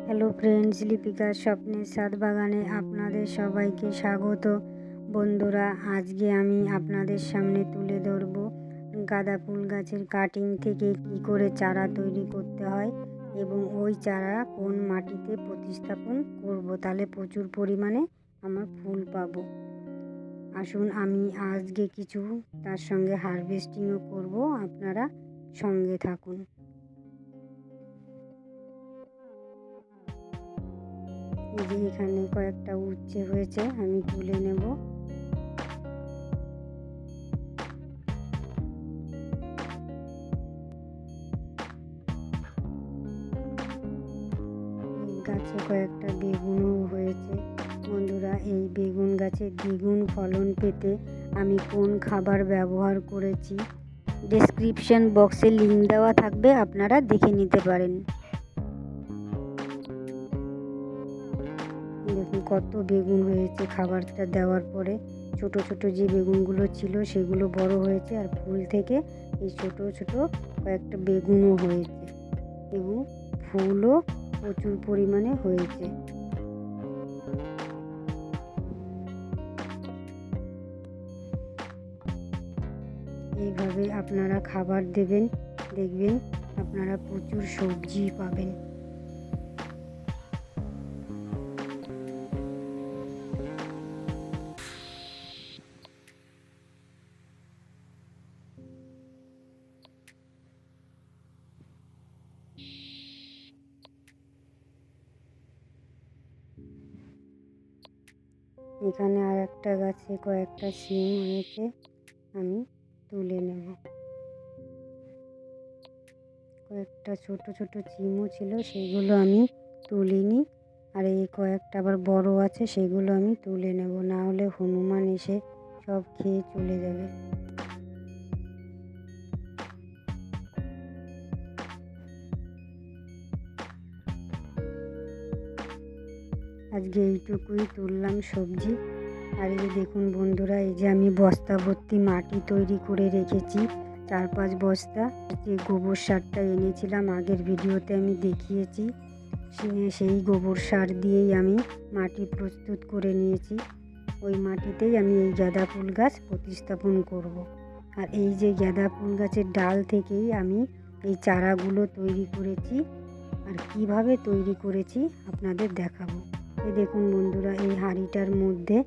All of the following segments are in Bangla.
হ্যালো ফ্রেন্ডস, লিপিকার স্বপ্নের ছাদ বাগানে আপনাদের সবাইকে স্বাগত। বন্ধুরা, আজকে আমি আপনাদের সামনে তুলে ধরব গাঁদা ফুল গাছের কাটিং থেকে কি করে চারা তৈরি করতে হয় এবং ওই চারা কোন মাটিতে প্রতিস্থাপন করব, তাহলে প্রচুর পরিমাণে আমার ফুল পাবো। আসুন আমি আজকে কিছু তার সঙ্গে হারভেস্টিংও করব, আপনারা সঙ্গে থাকুন। এই যে এখানে কয়েকটা উচ্ছে হয়েছে, আমি তুলে নেব। গাছে কয়েকটা বেগুনও হয়েছে। বন্ধুরা, এই বেগুন গাছে দ্বিগুণ ফলন পেতে আমি কোন খাবার ব্যবহার করেছি ডেসক্রিপশন বক্সে লিংক দেওয়া থাকবে, আপনারা দেখে নিতে পারেন। দেখুন কত বেগুন হয়েছে খাবারটা দেওয়ার পরে। ছোট ছোট যে বেগুনগুলো ছিল সেগুলো বড় হয়েছে, আর ফুল থেকে এই ছোট ছোট কয়েকটা বেগুনও হয়েছে এবং ফুলও প্রচুর পরিমাণে হয়েছে। এইভাবে আপনারা খাবার দেবেন, দেখবেন আপনারা প্রচুর সবজি পাবেন। এখানে আর একটা গাছে কয়েকটা শিম হয়েছে, আমি তুলে নেব। কয়েকটা ছোট ছোট শিমও ছিল, সেগুলো আমি তুলিনি। আর এই কয়েকটা আবার বড় আছে, সেগুলো আমি তুলে নেব, না হলে হনুমান এসে সব খেয়ে চলে যাবে। আজকে এইটুকুই তুললাম সবজি। আর এই দেখুন বন্ধুরা, এই যে আমি বস্তা ভর্তি মাটি তৈরি করে রেখেছি, 4-5 বস্তা। যে গোবর সারটা এনেছিলাম আগের ভিডিওতে আমি দেখিয়েছি, সেই গোবর সার দিয়েই আমি মাটি প্রস্তুত করে নিয়েছি। ওই মাটিতেই আমি এই গাঁদা ফুল গাছ প্রতিস্থাপন করব। আর এই যে গাঁদা ফুল গাছের ডাল থেকেই আমি এই চারাগুলো তৈরি করেছি। আর কিভাবে তৈরি করেছি আপনাদের দেখাবো। এই দেখুন বন্ধুরা, এই হাঁড়িটার মধ্যে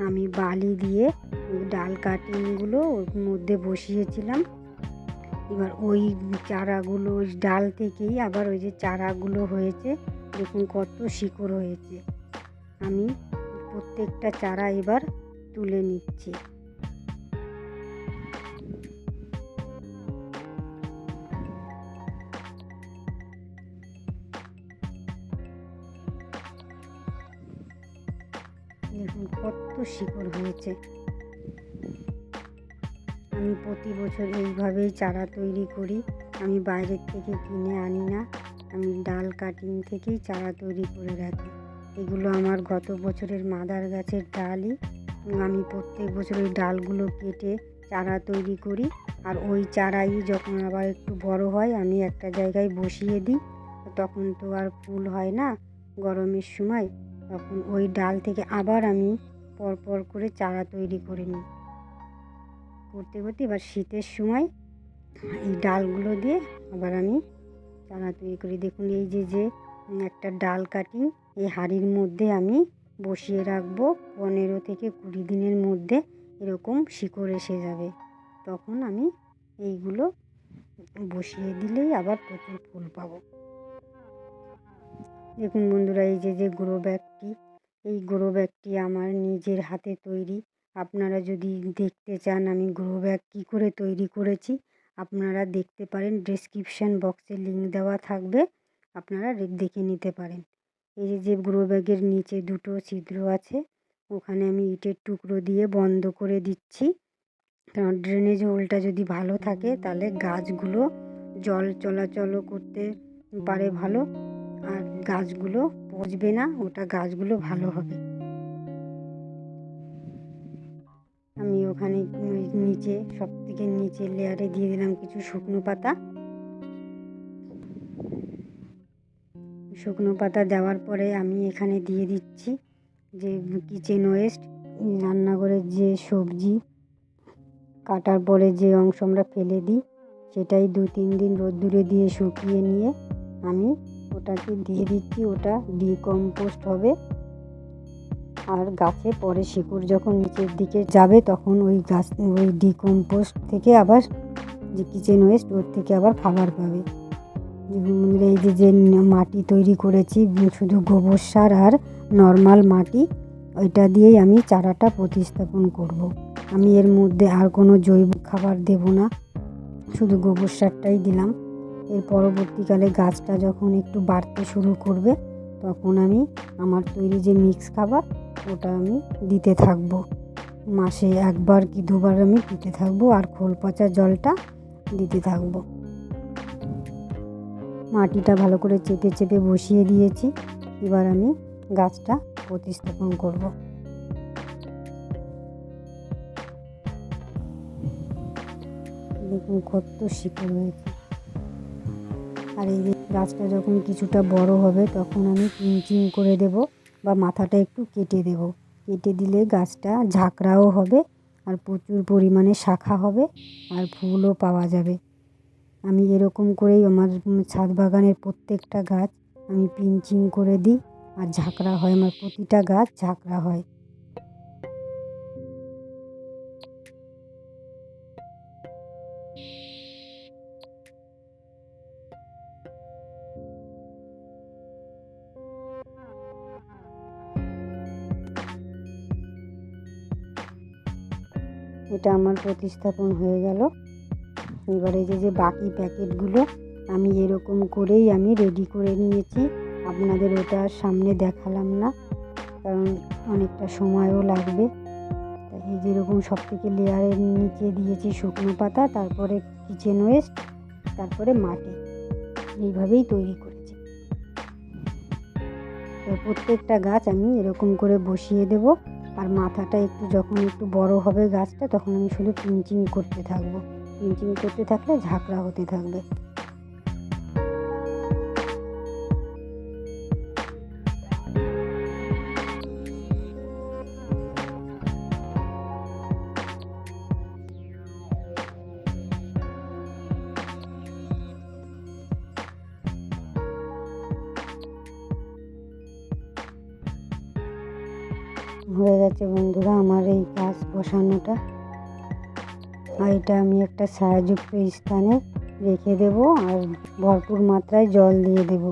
আমি বালি দিয়ে ডাল কাটিংগুলো ওর মধ্যে বসিয়েছিলাম। এবার ওই চারাগুলো, ওই ডাল থেকেই আবার ওই যে চারাগুলো হয়েছে, দেখুন কত শিকড় হয়েছে। আমি প্রত্যেকটা চারা এবার তুলে নিচ্ছি। দেখুন কত শিকড় হয়েছে। আমি প্রতি বছর এইভাবেই চারা তৈরি করি, আমি বাইরের থেকে কিনে আনি না। আমি ডাল কাটিং থেকেই চারা তৈরি করে রাখি। এগুলো আমার গত বছরের মাদার গাছের ডালই। আমি প্রত্যেক বছর ওই ডালগুলো কেটে চারা তৈরি করি। আর ওই চারাই যখন আবার একটু বড় হয় আমি একটা জায়গায় বসিয়ে দিই। তখন তো আর ফুল হয় না গরমের সময়, তখন ওই ডাল থেকে আবার আমি পরপর করে চারা তৈরি করে নিই। করতে করতে এবার শীতের সময় এই ডালগুলো দিয়ে আবার আমি চারা তৈরি করি। দেখুন এই যে একটা ডাল কাটিং এই হাঁড়ির মধ্যে আমি বসিয়ে রাখবো, 15 থেকে 20 দিনের মধ্যে এরকম শিকড় এসে যাবে। তখন আমি এইগুলো বসিয়ে দিলেই আবার প্রচুর ফুল পাবো। দেখুন বন্ধুরা, এই যে গ্রো ব্যাগটি, এই গ্রো ব্যাগটি আমার নিজের হাতে তৈরি। আপনারা যদি দেখতে চান আমি গ্রো ব্যাগ কী করে তৈরি করেছি, আপনারা দেখতে পারেন, ডেসক্রিপশান বক্সে লিংক দেওয়া থাকবে, আপনারা দেখে নিতে পারেন। এই যে গ্রো ব্যাগের নিচে দুটো ছিদ্র আছে, ওখানে আমি ইটের টুকরো দিয়ে বন্ধ করে দিচ্ছি। কারণ ড্রেনেজ হোলটা যদি ভালো থাকে তাহলে গাছগুলো জল চলাচলও করতে পারে ভালো, আর গাছগুলো পচবে না, ওটা গাছগুলো ভালো হবে। আমি ওখানে নিচে সব থেকে নিচের লেয়ারে দিয়ে দিলাম কিছু শুকনো পাতা। শুকনো পাতা দেওয়ার পরে আমি এখানে দিয়ে দিচ্ছি যে কিচেন ওয়েস্ট, রান্নাঘরের যে সবজি কাটার পরে যে অংশ আমরা ফেলে দিই সেটাই 2-3 দিন রোদ্দুরে দিয়ে শুকিয়ে নিয়ে আমি ওটাকে দিয়ে দিচ্ছি। ওটা ডিকম্পোস্ট হবে আর গাছে পরে শিকড় যখন নিচের দিকে যাবে তখন ওই ডিকম্পোস্ট থেকে আবার যে কিচেন ওয়েস্ট ওর থেকে আবার খাবার পাবে। এই যে মাটি তৈরি করেছি শুধু গোবর সার আর নর্মাল মাটি, ওইটা দিয়েই আমি চারাটা প্রতিস্থাপন করব। আমি এর মধ্যে আর কোনো জৈব খাবার দেব না, শুধু গোবর সারটাই দিলাম। এর পরবর্তীকালে গাছটা যখন একটু বাড়তে শুরু করবে তখন আমি আমার তৈরি যে মিক্স খাবার ওটা আমি দিতে থাকবো। মাসে 1বার কি 2বার আমি দিতে থাকবো আর খোল পচা জলটা দিতে থাকবো। মাটিটা ভালো করে চেপে চেপে বসিয়ে দিয়েছি। এবার আমি গাছটা প্রতিস্থাপন করব। দেখুন কত শিকড় হয়েছে। আর এই গাছটা যখন কিছুটা বড় হবে তখন আমি পিঞ্চিং করে দেব বা মাথাটা একটু কেটে দেব। কেটে দিলে গাছটা ঝাঁকড়াও হবে আর প্রচুর পরিমাণে শাখা হবে আর ফুলও পাওয়া যাবে। আমি এরকম করেই আমার ছাদ বাগানের প্রত্যেকটা গাছ আমি পিঞ্চিং করে দিই আর ঝাঁকড়া হয়, আমার প্রতিটা গাছ ঝাঁকড়া হয়। এটা আমার প্রতিস্থাপন হয়ে গেল। এবারে যে বাকি প্যাকেটগুলো আমি এরকম করেই আমি রেডি করে নিয়েছি। আপনাদের ওটা সামনে দেখালাম না কারণ অনেকটা সময়ও লাগবে। এই যেরকম সব থেকে লেয়ারের নিচে দিয়েছি শুকনো পাতা, তারপরে কিচেন ওয়েস্ট, তারপরে মাটি, এইভাবেই তৈরি করেছি। প্রত্যেকটা গাছ আমি এরকম করে বসিয়ে দেব আর মাথাটা যখন একটু বড় হবে গাছটা তখন আমি শুধু পিঞ্চিং করতে থাকবো। পিঞ্চিং করতে থাকলে ঝাঁকড়া হতে থাকবে। হয়ে গেছে বন্ধুরা আমার এই গাছ বসানোটা। আর এটা আমি একটা ছায়াযুক্ত স্থানে রেখে দেব আর ভরপুর মাত্রায় জল দিয়ে দেব।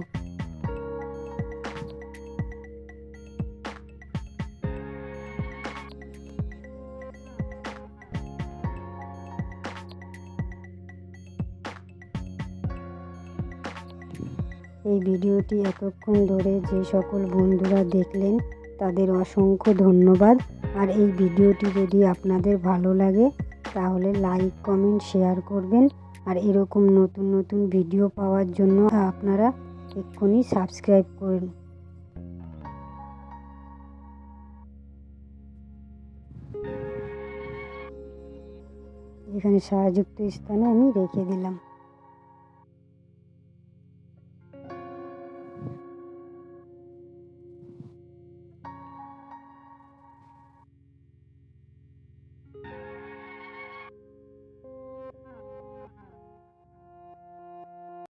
এই ভিডিওটি এতক্ষণ ধরে যে সকল বন্ধুরা দেখলেন তাদের অসংখ্য ধন্যবাদ। আর এই ভিডিওটি যদি আপনাদের ভালো লাগে তাহলে লাইক, কমেন্ট, শেয়ার করবেন। আর এরকম নতুন নতুন ভিডিও পাওয়ার জন্য আপনারা এক্ষুনি সাবস্ক্রাইব করুন। এখানে ছায়াযুক্ত স্থানে আমি রেখে দিলাম।